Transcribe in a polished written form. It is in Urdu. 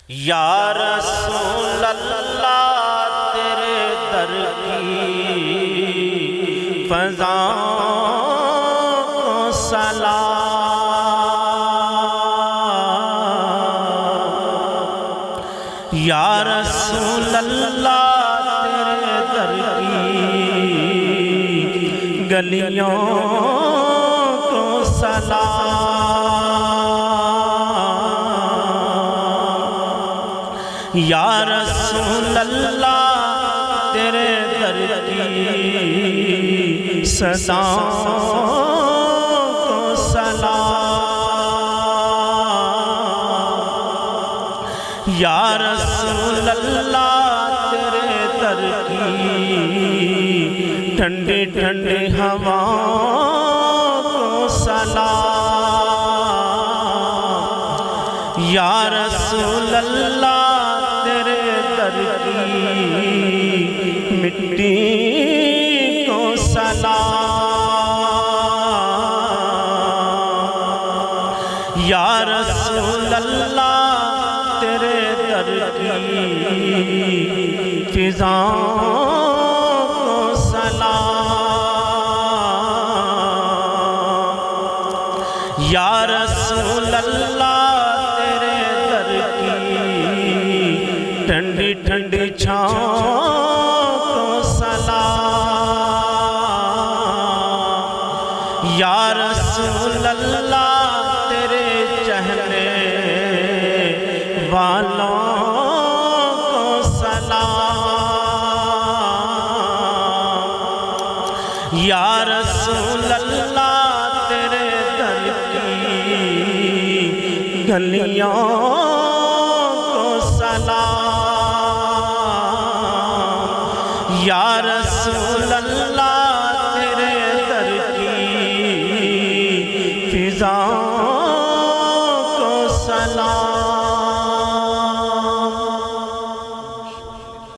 یا رسول اللہ تیرے در کی فضا کو سلام، یا رسول اللہ تیرے در کی گلیوں کو سلام، یا رسول اللہ تیرے در کی صداؤں کو سلام، یا رسول اللہ تیرے در کی ٹھنڈی ٹھنڈی ہواؤں کو سلام، یا رسول اللہ تیرے در کی مٹی کو سلام، یا رسول اللہ تیرے در کی فضاؤں کو سلام، یا رسول اللہ تیرے در کی ٹھنڈی ٹھنڈی چھاؤں کو سلام، یا رسول اللہ تیرے چہرے والوں کو سلام، یا رسول اللہ تیرے در کی گلیوں کو سلام، یا رسول اللہ تیرے در کی فضاؤں کو سلام۔